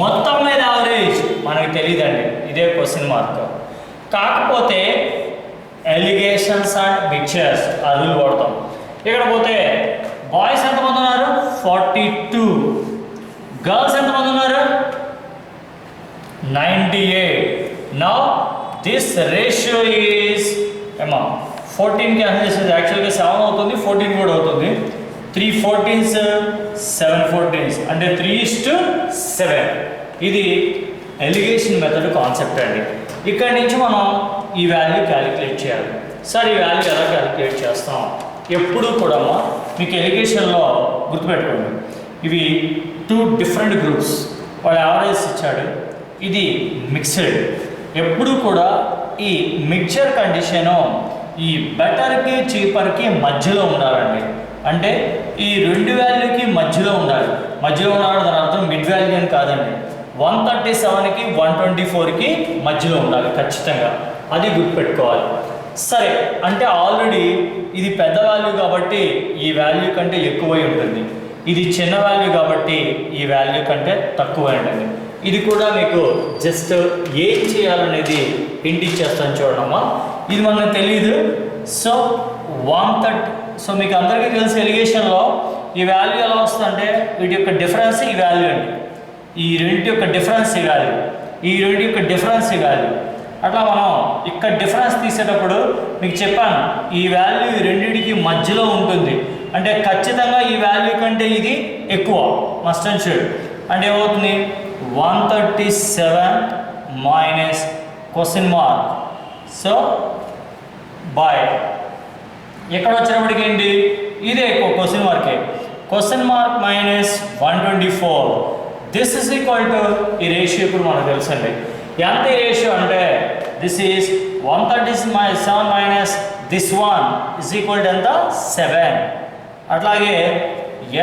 మొత్తం మీద యావరేజ్ మనకు తెలియదండి. ఇదే క్వశ్చన్ మార్క్. కాకపోతే ఎలిగేషన్స్ అండ్ మిక్చర్స్ ఆ రూల్ వాడతాం. ఇక్కడ పోతే బాయ్స్ ఎంతమంది ఉన్నారు? 42. గర్ల్స్ ఎంతమంది ఉన్నారు? 98. Now this ratio is 14 cancel చేసేది యాక్చువల్గా 7 అవుతుంది, 14 కూడా అవుతుంది. 3 14s 7 14s అంటే 3:7. ఇది ఎలిగేషన్ మెథడ్ కాన్సెప్ట్ అండి. ఇక్కడ నుంచి మనం ఈ వాల్యూ క్యాలిక్యులేట్ చేయాలి. సార్ ఈ వాల్యూ ఎలా క్యాలిక్యులేట్ చేస్తాం? ఎప్పుడు కూడా మీకు ఎలిగేషన్లో గుర్తుపెట్టుకోండి, ఇవి 2 డిఫరెంట్ గ్రూప్స్, వాళ్ళ యావరేజ్ ఇచ్చాడు, ఇది మిక్స్డ్. ఎప్పుడు కూడా ఈ మిక్చర్ కండిషను ఈ బెటర్కి చీపర్కి మధ్యలో ఉండాలండి. అంటే ఈ రెండు వాల్యూకి మధ్యలో ఉండాలి. మధ్యలో ఉండాలి దాని అర్థం మిడ్ వాల్యూ అని కాదండి. 137కి 124కి మధ్యలో ఉండాలి ఖచ్చితంగా, అది గుర్తుపెట్టుకోవాలి. సరే, అంటే ఆల్రెడీ ఇది పెద్ద వాల్యూ కాబట్టి ఈ వాల్యూ కంటే ఎక్కువై ఉంటుంది, ఇది చిన్న వాల్యూ కాబట్టి ఈ వాల్యూ కంటే తక్కువై ఉంటుంది. ఇది కూడా మీకు జస్ట్ ఏం చేయాలనేది హింట్ ఇచ్చేస్తాను చూడమ్మా. ఇది మనకు తెలియదు. సో 130. సో మీకు అందరికీ తెలిసి ఎలిగేషన్లో ఈ వాల్యూ ఎలా వస్తుందంటే వీటి యొక్క డిఫరెన్స్ ఈ వాల్యూ అండి, ఈ రెండింటి యొక్క డిఫరెన్స్ ఈ వాల్యూ, ఈ రెండు యొక్క డిఫరెన్స్ ఈ వాల్యూ. అట్లా మనం ఇక్కడ డిఫరెన్స్ తీసేటప్పుడు మీకు చెప్పాను ఈ వాల్యూ ఈ రెండింటికి మధ్యలో ఉంటుంది. అంటే ఖచ్చితంగా ఈ వాల్యూ కంటే ఇది ఎక్కువ, మస్ట్ అండ్ షుడ్. అంటే ఏమవుతుంది? 137 minus question mark. So by ఎక్కడ వచ్చినప్పటికి ఏంటి? ఇదే ఎక్కువ క్వశ్చన్ మార్కే. Question mark minus 124. This is equal to ఈ రేషియో ఇప్పుడు మనకు తెలుసండి. ఎంత ఈ రేషియో అంటే this is 137 minus this one is equal to ఎంత? 7. అట్లాగే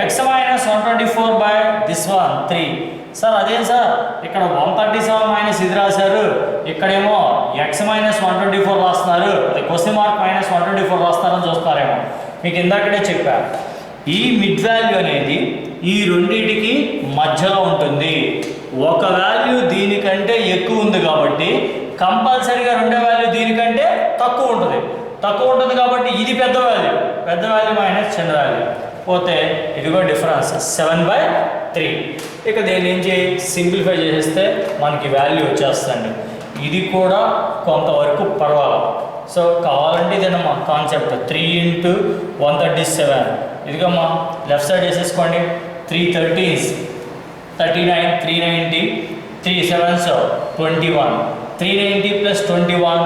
X minus 124 by this one 3. Sir అదేం సార్ ఇక్కడ 137 మైనస్ ఇది రాశారు, ఇక్కడేమో ఎక్స్ మైనస్ 124 రాస్తున్నారు, అదే క్వశ్చన్ మార్క్ మైనస్ 124 రాస్తున్నారని చూస్తున్నారేమో. మీకు ఇందాకనే చెప్పా, ఈ మిడ్ వాల్యూ అనేది ఈ రెండింటికి మధ్యలో ఉంటుంది. ఒక వాల్యూ దీనికంటే ఎక్కువ ఉంది కాబట్టి కంపల్సరీగా రెండో వాల్యూ దీనికంటే తక్కువ ఉంటుంది. తక్కువ ఉంటుంది కాబట్టి ఇది పెద్ద వాల్యూ మైనస్ చిన్న వాల్యూ. పోతే ఇదిగో డిఫరెన్స్ 7/3. ఇక దీని నుంచి సింప్లిఫై చేసేస్తే మనకి వాల్యూ వచ్చేస్తుంది. ఇది కూడా కొంతవరకు పర్వాలేదు. సో కావాలంటే ఇదేనమ్మా కాన్సెప్ట్ 3 × 137. ఇదిగమ్మా లెఫ్ట్ సైడ్ వేసేసుకోండి. 3 30s 39, 390, 3 7s 21, 390 + 21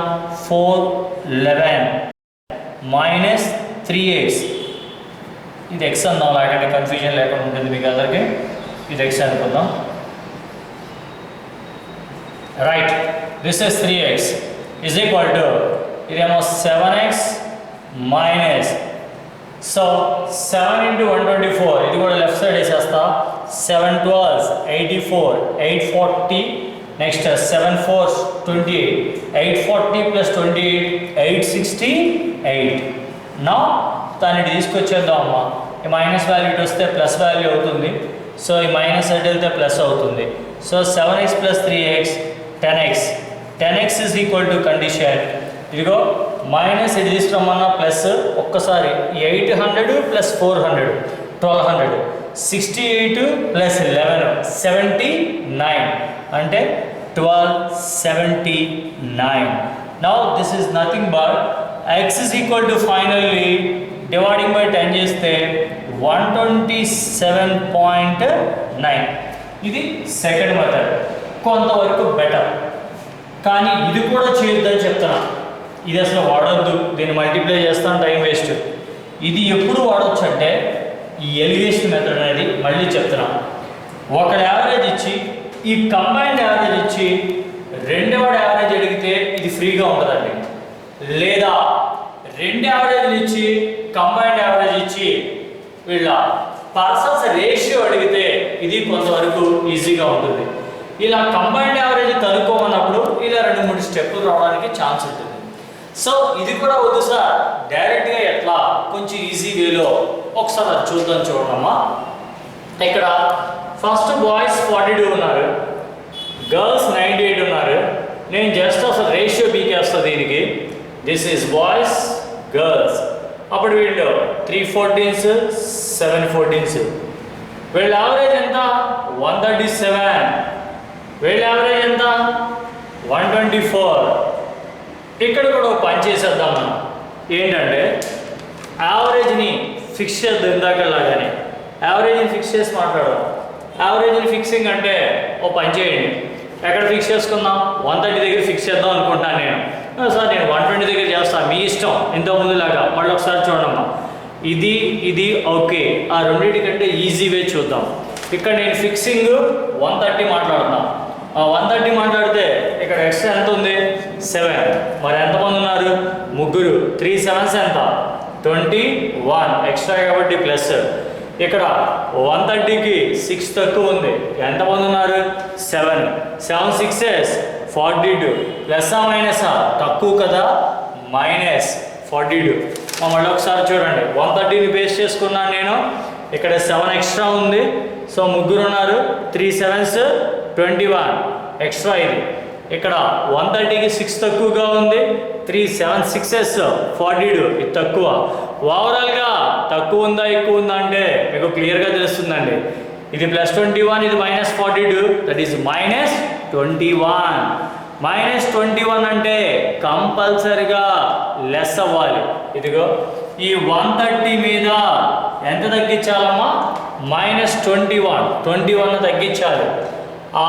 411 మైనస్ 3 8s. ఇది ఎక్స్ అందాం, లేకంటే కన్ఫ్యూజన్ లేకుండా ఉంటుంది మీకు అందరికి. ఇది ఎక్స్ అనుకుందాం. Right, this is 3x is equal to ఇదేమో 7x మైనస్, సో 7 × 124, ఇది కూడా లెఫ్ట్ సైడ్ వేసేస్తా. 7 12s 84, 840, నెక్స్ట్ 7 4s 28, 840 + 28 868. నా దాన్ని తీసుకొచ్చేద్దాం అమ్మా. ఈ మైనస్ వాల్యూ ఇటు వస్తే ప్లస్ వాల్యూ అవుతుంది. సో ఈ మైనస్ సైడ్ వెళ్తే ప్లస్ అవుతుంది. So 7x + 3x 10x. 10x is equal to condition. ఇదిగో మైనస్ ఇది తీసుకురమ్మన్నా ప్లస్. ఒక్కసారి 800 + 400 1200, 68 + 11 79, అంటే 1279. Now this is nothing but x is equal to finally dividing by 10 చేస్తే 127.9. ఇది సెకండ్ మెథడ్, కొంతవరకు బెటర్. కానీ ఇది కూడా చేయొద్దని చెప్తున్నా. ఇది అసలు వాడొద్దు, దీన్ని మల్టిప్లై చేస్తాను, టైం వేస్ట్. ఇది ఎప్పుడు వాడచ్చు అంటే ఈ ఎలివేషన్ మెథడ్ అనేది. మళ్ళీ చెప్తున్నా, ఒక యావరేజ్ ఇచ్చి ఈ కంబైన్డ్ యావరేజ్ ఇచ్చి రెండవది యావరేజ్ అడిగితే ఇది ఫ్రీగా ఉంటుందండి. లేదా 2 యావరేజ్లు ఇచ్చి కంబైన్డ్ యావరేజ్ ఇచ్చి వీళ్ళ పర్సన్స్ రేషియో అడిగితే ఇది కొంతవరకు ఈజీగా ఉంటుంది. ఇలా కంబైన్డ్ యావరేజ్ కనుక్కోమన్నప్పుడు ఇలా 2-3 స్టెప్పులు రావడానికి ఛాన్స్ ఉంటుంది. సో ఇది కూడా వద్దు సార్, డైరెక్ట్గా ఎట్లా కొంచెం ఈజీ వేలో ఒకసారి అది చూడమ్మా. ఇక్కడ ఫస్ట్ బాయ్స్ 42 ఉన్నారు, గర్ల్స్ 98 ఉన్నారు. నేను జస్ట్ అసలు రేషియో బీకేస్తా దీనికి. This is boys girls. అప్పుడు వీళ్ళు 3 14s 7 14s. వీళ్ళ యావరేజ్ ఎంత 137. వీళ్ళ యావరేజ్ ఎంత 124. ఇక్కడ కూడా ఒక పని చేసేద్దాం మనం. ఏంటంటే యావరేజ్ని ఫిక్స్ చేద్దాం, ఇందాకలాగానే యావరేజ్ని ఫిక్స్ చేసి మాట్లాడదాం. యావరేజ్ని ఫిక్సింగ్ అంటే ఓ పని చేయండి. ఎక్కడ ఫిక్స్ చేసుకుందాం? 130 దగ్గర ఫిక్స్ చేద్దాం అనుకుంటాను నేను. సార్ నేను 120 దగ్గర చేస్తాను, మీ ఇష్టం. ఇంతకుముందులాగా మళ్ళీ ఒకసారి చూడమ్మా. ఇది ఓకే. ఆ రెండింటికంటే ఈజీ వే చూద్దాం. ఇక్కడ నేను ఫిక్సింగ్ 130 మాట్లాడుతున్నాను. 130 మాట్లాడితే ఇక్కడ ఎక్స్ట్రా ఎంత ఉంది 7. మరి ఎంతమంది ఉన్నారు? 3. 3 7s ఎంత 21 ఎక్స్ట్రా కాబట్టి ప్లస్. ఇక్కడ 130కి 6 తక్కువ ఉంది. ఎంతమంది ఉన్నారు? 7. 7 6s 42. ప్లస్ మైనసా? తక్కువ కదా, -42. మళ్ళీ ఒకసారి చూడండి, 130ని బేస్ చేసుకున్నాను నేను. ఇక్కడ 7 ఎక్స్ట్రా ఉంది. సో 3 ఉన్నారు. 3 7s 21 ఎక్స్ట్రా ఇది. ఇక్కడ 130కి 6 తక్కువగా ఉంది. 3 7 6s 42 ఇది తక్కువ. ఓవరాల్గా తక్కువ ఉందా ఎక్కువ ఉందా అంటే మీకు క్లియర్గా తెలుస్తుందండి. ఇది +21, ఇది -42, దట్ ఈస్ -21. -21 అంటే కంపల్సరిగా లెస్ అవ్వాలి. ఇదిగో ఈ 130 మీద ఎంత తగ్గించాలమ్మా? -21 తగ్గించాలి. ఆ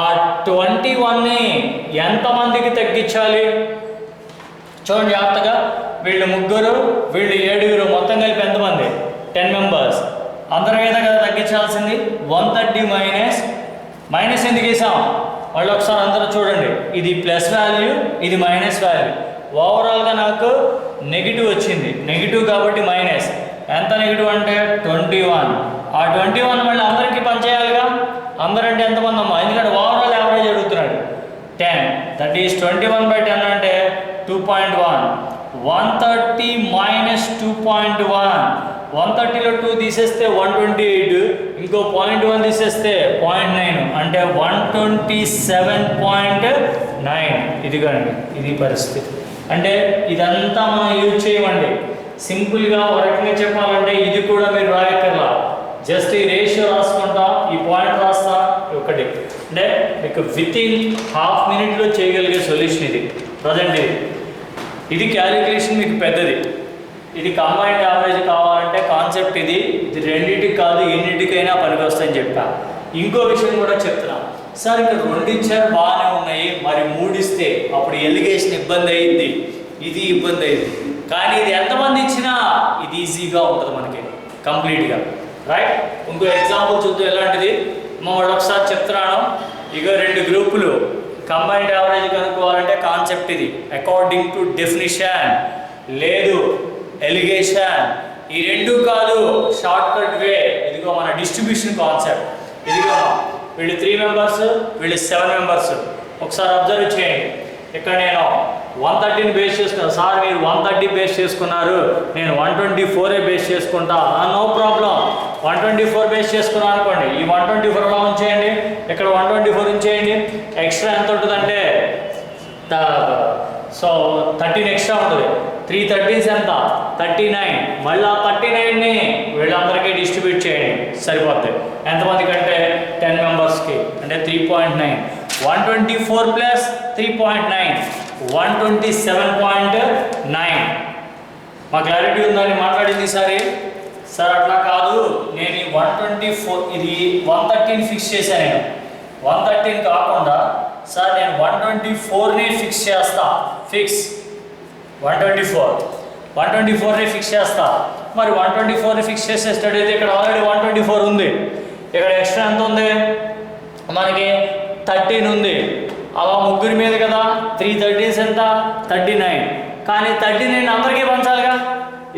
21ని ఎంతమందికి తగ్గించాలి చూడండి జాగ్రత్తగా. వీళ్ళు 3, వీళ్ళు 7, మొత్తం కలిపి ఎంతమంది? 10 మెంబర్స్. అందరి మీద కదా తగ్గించాల్సింది. 130 మైనస్ ఎందుకు వేసాం? వాళ్ళు ఒకసారి అందరూ చూడండి, ఇది ప్లస్ వాల్యూ, ఇది మైనస్ వాల్యూ. ఓవరాల్గా నాకు నెగిటివ్ వచ్చింది. నెగిటివ్ కాబట్టి మైనస్. ఎంత నెగిటివ్ అంటే 21. ఆ 21 మళ్ళీ అందరికీ పనిచేయాలిగా. అందరంటే ఎంతమంది అమ్మా? ఎందుకంటే ఓవరాల్ యావరేజ్ అడుగుతున్నాడు 10. దట్ ఈస్ 21/10 అంటే 2.1. 130 - 2.1. 130లో 2 తీసేస్తే 128, ఇంకో 0.1 తీసేస్తే 0.9 అంటే 127.9. ఇదిగోండి, ఇది పరిస్థితి. అంటే ఇదంతా మనం యూజ్ చేయమండి. సింపుల్గా ఒక రకంగా చెప్పాలంటే ఇది కూడా మీరు రాయక్కర్లా, జస్ట్ ఈ రేషియో రాసుకుంటా, ఈ పాయింట్ రాస్తా, ఒకటి అంటే మీకు విత్ ఇన్ హాఫ్ మినిట్లో చేయగలిగే సొల్యూషన్ ఇది ప్రజెంట్. ఇది క్యాలిక్యులేషన్ మీకు పెద్దది. ఇది కంబైన్డ్ యావరేజ్ కావాలంటే కాన్సెప్ట్ ఇది రెండింటికి కాదు ఎన్నింటికైనా పనికి వస్తాయని చెప్పా. ఇంకో విషయం కూడా చెప్తున్నా సార్, ఇక్కడ 2 ఇచ్చారు బాగానే ఉన్నాయి, మరి 3 ఇస్తే అప్పుడు ఎలిగేషన్ ఇబ్బంది అయింది, ఇది ఇబ్బంది అయింది. కానీ ఇది ఎంతమంది ఇచ్చినా ఇది ఈజీగా ఉంటుంది మనకి కంప్లీట్గా, రైట్? ఇంకో ఎగ్జాంపుల్ చూద్దాం ఎలాంటిది. ఒకసారి చెప్తున్నాను. ఇక 2 గ్రూపులు కంబైన్డ్ యావరేజ్ కనుక్కోవాలంటే కాన్సెప్ట్ ఇది అకార్డింగ్ టు డెఫినిషన్, లేదు ఎలిగేషన్. ఈ 2 కాదు షార్ట్ కట్ వే, ఇదిగో మన డిస్ట్రిబ్యూషన్ కాన్సెప్ట్. ఇదిగో వీళ్ళు 3 మెంబర్స్, వీళ్ళు 7 మెంబర్స్. ఒకసారి అబ్జర్వ్ చేయండి. ఇక్కడ నేను 130ని బేస్ చేసుకున్నాను. సార్ మీరు 130 బేస్ చేసుకున్నారు, నేను 124 బేస్ చేసుకుంటా. నో ప్రాబ్లం, 124 బేస్ చేసుకున్నాను అనుకోండి, ఈ 124 అలా ఉంచేయండి, ఇక్కడ 124 ఉంచేయండి. ఎక్స్ట్రా ఎంత ఉంటుందంటే సో 13 ఎక్స్ట్రా ఉంటుంది. 3 13s ఎంత 39. మళ్ళీ 39ని వీళ్ళందరికీ డిస్ట్రిబ్యూట్ చేయండి, సరిపోతాయి. ఎంతమంది కంటే 10 మెంబర్స్కి అంటే 3.9. 124 ప్లస్ 3.9 127.9. మా క్లారిటీ ఉందని మాట్లాడింది ఈసారి. సార్ అట్లా కాదు, నేను ఈ 124 ఇది 113 ఫిక్స్ చేశాను. నేను 113 కాకుండా సార్ నేను 124ని ఫిక్స్ చేస్తా. ఫిక్స్ 124ని ఫిక్స్ చేస్తా. మరి 124ని ఫిక్స్ చేసేటట్టయితే ఇక్కడ ఆల్రెడీ 124 ఉంది, ఇక్కడ ఎక్స్ట్రా ఎంత ఉంది మనకి 13 ఉంది. అలా ముగ్గురి మీద కదా 3 13s ఎంత 39. కానీ 39 అందరికీ పంచాలిగా,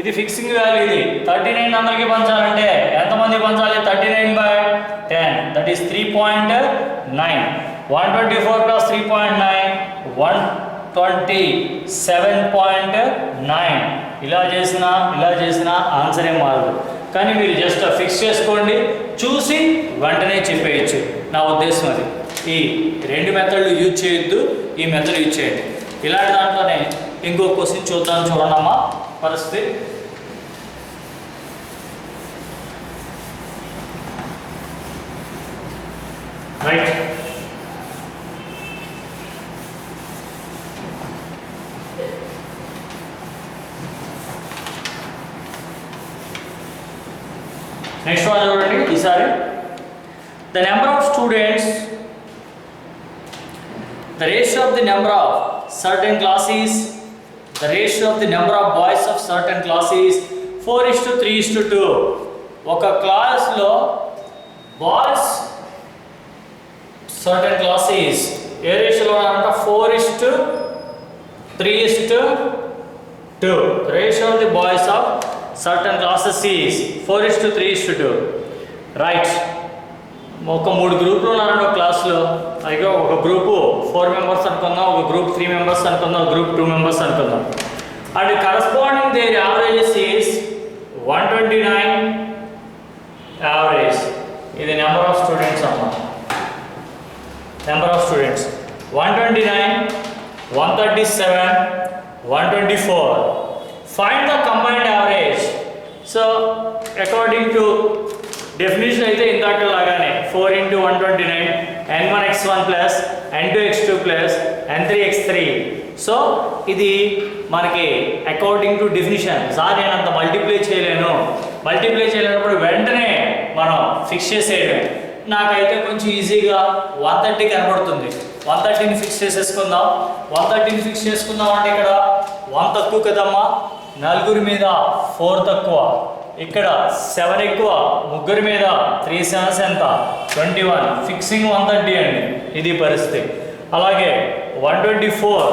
ఇది ఫిక్సింగ్ వాల్యూ. ఇది 39 అందరికీ పంచాలంటే ఎంతమంది పంచాలి? 39/10 దట్ ఈస్ 3.9. 124 ప్లస్ 3.9 127.9. ఇలా చేసినా ఆన్సర్ ఏం మారదు. కానీ మీరు జస్ట్ ఫిక్స్ చేసుకోండి, చూసి వెంటనే చెప్పేయచ్చు. నా ఉద్దేశం అది. ఈ 2 మెథడ్లు యూజ్ చేయొద్దు, ఈ మెథడ్ యూజ్ చేయండి. ఇలాంటి దాంట్లోనే ఇంకో క్వశ్చన్ చూడమ్మా పరిస్థితి. రైట్, నెక్స్ట్ వన్ చూడండి ఈసారి. The number of students, the ratio of the number of certain classes, the ratio of the number of boys of certain classes 4:3:2. ఒక క్లాస్లో బాయ్స్ certain classes ఏ రేషియోలో ఉన్నారంట 4:3:2. Ratio of the boys of certain classes is 4:3:2. Right, ఒక 3 గ్రూపులు ఉన్నారండి ఒక క్లాస్లో. అయితే ఒక గ్రూపు 4 మెంబర్స్ అనుకుందాం, ఒక గ్రూప్ 3 మెంబర్స్ అనుకుందాం, ఒక గ్రూప్ 2 మెంబర్స్ అనుకుందాం. And corresponding their averages is 129 average. ఇది నెంబర్ ఆఫ్ స్టూడెంట్స్ అమ్మా. Number of students 129, 137, 124. Find the combined average. So according to definition అయితే ఇందాక లాగానే 4 × 129 n1x1 plus n2x2 plus n3x3. So ఇది మనకి అకార్డింగ్ టు డెఫినేషన్. సార్ నేను అంత మల్టిప్లై చేయలేనప్పుడు వెంటనే మనం ఫిక్స్ చేసేయడమే. నాకైతే కొంచెం ఈజీగా 130 కనబడుతుంది. 130ని ఫిక్స్ చేసేసుకుందాం. 130ని ఫిక్స్ చేసుకుందాం అంటే ఇక్కడ 1 తక్కువ కదమ్మా, నలుగురి మీద 4 తక్కువ, ఇక్కడ 7 ఎక్కువ, ముగ్గురి మీద 3 7s ఎంత 21. ఫిక్సింగ్ 130 అండి, ఇది పరిస్థితి. అలాగే 124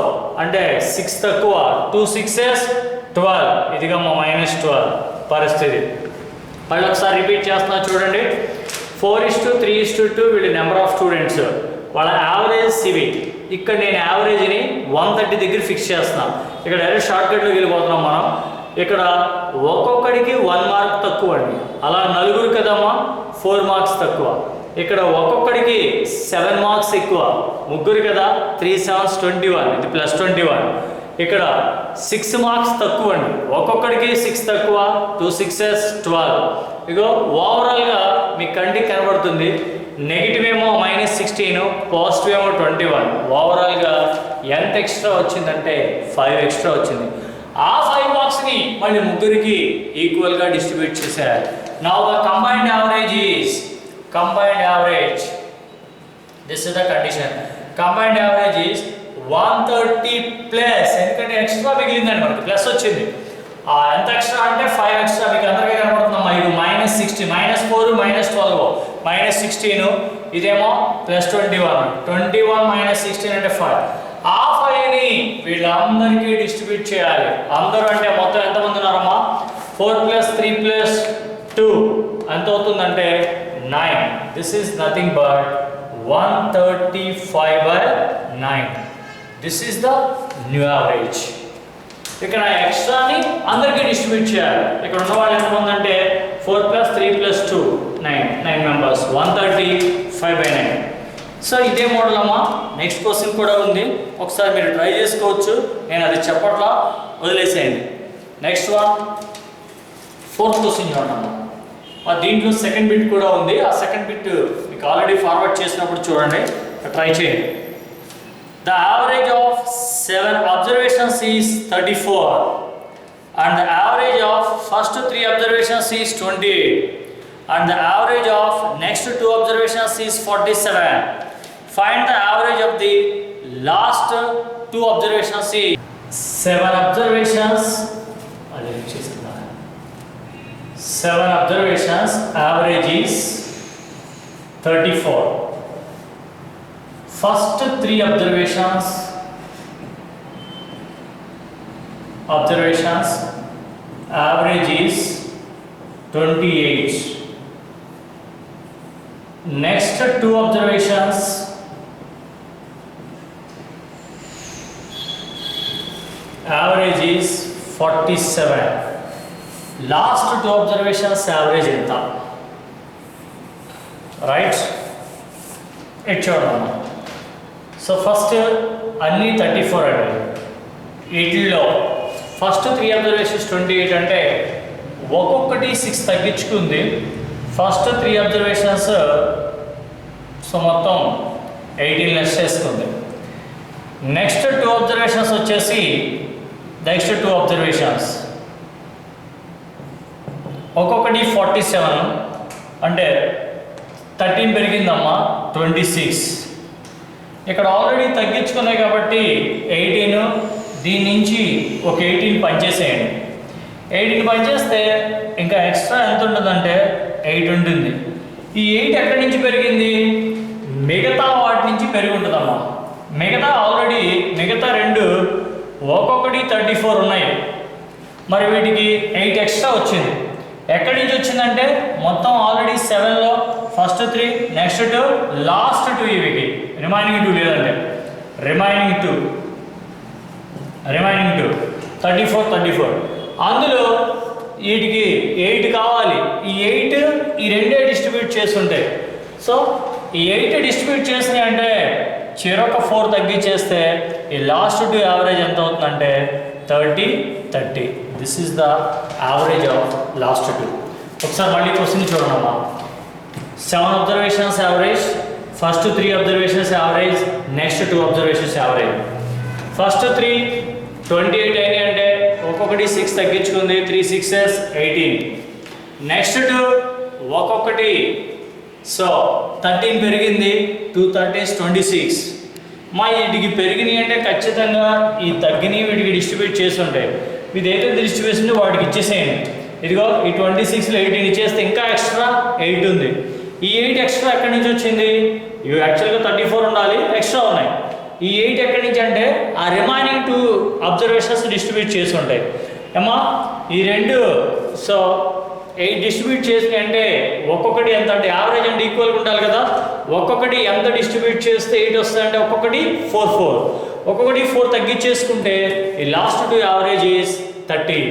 అంటే 6 తక్కువ, 2 6s 12, ఇదిగమ్మా -12 పరిస్థితి. మళ్ళీ ఒకసారి రిపీట్ చేస్తున్నా చూడండి. 4:3:2 వీళ్ళ నెంబర్ ఆఫ్ స్టూడెంట్స్, వాళ్ళ యావరేజ్ ఇవి. ఇక్కడ నేను యావరేజ్ని 130 దగ్గర ఫిక్స్ చేస్తున్నాను. ఇక్కడ డైరెక్ట్ షార్ట్కట్లోకి వెళ్ళిపోతున్నాం మనం. ఇక్కడ ఒక్కొక్కడికి 1 మార్క్ తక్కువ అండి. అలా నలుగురు కదమ్మా 4 మార్క్స్ తక్కువ. ఇక్కడ ఒక్కొక్కడికి 7 మార్క్స్ ఎక్కువ, ముగ్గురు కదా 3 7s 21, ఇది +21. ఇక్కడ 6 మార్క్స్ తక్కువ అండి, ఒక్కొక్కడికి 6 తక్కువ, 2 6s 12. ఇగో ఓవరాల్గా మీ కంటికి కనబడుతుంది, నెగిటివ్ ఏమో -16, పాజిటివ్ ఏమో 21. ఓవరాల్గా ఎంత ఎక్స్ట్రా వచ్చిందంటే 5 ఎక్స్ట్రా వచ్చింది. ఆ 5 మార్క్స్ని మళ్ళీ ముగ్గురికి ఈక్వల్గా డిస్ట్రిబ్యూట్ చేశారు. Now the combined average is this is the condition. Combined average is 130 plus, ఎందుకంటే ఎక్స్ట్రా మిగిలిందండి, మనకి ప్లస్ వచ్చింది. ఎంత ఎక్స్ట్రా అంటే 5 ఎక్స్ట్రా. మీకు అందరికీ కనబడుతుందమ్మా, ఇది -60, -4 -12 -16, ఇదేమో +21, 21 -16 అంటే 5. ఆ 5ని వీళ్ళందరికీ డిస్ట్రిబ్యూట్ చేయాలి. అందరూ అంటే మొత్తం ఎంతమంది ఉన్నారమ్మా? 4 + 3 + 2 ఎంత అవుతుందంటే 9. This is nothing but 135/9. This is the new average. ఇక్కడ ఎక్స్ట్రాని అందరికీ డిస్ట్రిబ్యూట్ చేయాలి. ఇక్కడ ఉన్న వాళ్ళు ఎంతమంది అంటే 4 + 3 + 2 9 మెంబర్స్, 135/9. సో ఇదే మోడల్ అమ్మా. నెక్స్ట్ క్వశ్చన్ కూడా ఉంది, ఒకసారి మీరు ట్రై చేసుకోవచ్చు, నేను అది చెప్పట్లా, వదిలేసేయండి. నెక్స్ట్ వన్, 4th క్వశ్చన్ చూడమ్మా. దీంట్లో సెకండ్ బిట్ కూడా ఉంది. ఆ సెకండ్ బిట్ మీకు ఆల్రెడీ ఫార్వర్డ్ చేసినప్పుడు చూడండి, ట్రై చేయండి. The average of 7 observations is 34 and the average of first 3 observations is 28 and the average of next 2 observations is 47. Find the average of the last 2 observations is 7 observations. 7 observations, average is 34. First 3 observations, average is 28. Next 2 observations, average is 47. Last 2 observations average ఎంత? Right, it చూడమ్మా. So first అన్నీ 34 అండి. వీటిల్లో first 3 observations 28 అంటే ఒక్కొక్కటి 6 తగ్గించుకుంది. First 3 observations so మొత్తం 18 less చేసుకుంది. Next 2 observations వచ్చేసి నెక్స్ట్ 2 observations ఒక్కొక్కటి 47 అంటే 13 పెరిగిందమ్మా 26. ఇక్కడ ఆల్రెడీ తగ్గించుకున్నాయి కాబట్టి 18, దీని నుంచి ఒక 18 పనిచేసేయండి. 18 పనిచేస్తే ఇంకా ఎక్స్ట్రా ఎంత ఉంటుందంటే 8 ఉంటుంది. ఈ 8 ఎక్కడి నుంచి పెరిగింది? మిగతా వాటి నుంచి పెరిగి ఉంటుందమ్మా. మిగతా 2 ఒక్కొక్కటి 34 ఉన్నాయి, మరి వీటికి 8 ఎక్స్ట్రా వచ్చింది. ఎక్కడి నుంచి వచ్చిందంటే మొత్తం ఆల్రెడీ 7లో ఫస్ట్ 3, నెక్స్ట్ 2, లాస్ట్ 2, ఇవి రిమైనింగ్ 2 లేదంటే రిమైనింగ్ 2 34. అందులో వీటికి 8 కావాలి. ఈ 8 ఈ రెండే డిస్ట్రిబ్యూట్ చేస్తుంటాయి. సో ఈ 8 డిస్ట్రిబ్యూట్ చేసినాయి అంటే చెరొక 4 తగ్గించేస్తే ఈ లాస్ట్ 2 యావరేజ్ ఎంత అవుతుందంటే 30. This is the average of last 2. ఒకసారి మళ్ళీ క్వశ్చన్ చూడమ్మా. 7 observations average, first 3 observations average, next 2 observations average. First 3 28 అయినాయి అంటే ఒక్కొక్కటి 6 తగ్గించుకుంది, 3 6s 18. నెక్స్ట్ 2 ఒక్కొక్కటి సో 13 పెరిగింది, 2 13s 26. మా వీటికి పెరిగినాయి అంటే ఖచ్చితంగా ఈ తగ్గినవి వీటికి డిస్ట్రిబ్యూట్ చేసి ఉంటాయి. ఇది ఏదైతే డిస్ట్రిబ్యూషన్ వాటికి ఇచ్చేసేయండి. ఇదిగో ఈ 26లో 18 ఇచ్చేస్తే ఇంకా ఎక్స్ట్రా 8 ఉంది. ఈ 8 ఎక్స్ట్రా ఎక్కడి నుంచి వచ్చింది? ఇవి యాక్చువల్గా 34 ఉండాలి, ఎక్స్ట్రా ఉన్నాయి. ఈ 8 ఎక్కడి నుంచి అంటే ఆ రిమైనింగ్ 2 అబ్జర్వేషన్స్ డిస్ట్రిబ్యూట్ చేసి ఉంటాయి ఏమా. ఈ 2 సో 8 డిస్ట్రిబ్యూట్ చేసి అంటే ఒక్కొక్కటి ఎంత అంటే యావరేజ్ అంటే ఈక్వల్గా ఉండాలి కదా. ఒక్కొక్కటి ఎంత డిస్ట్రిబ్యూట్ చేస్తే 8 వస్తాయంటే ఒక్కొక్కటి 4 ఒక్కొక్కటి 4 తగ్గించేసుకుంటే ఈ లాస్ట్ 2 యావరేజ్ ఈజ్ 30.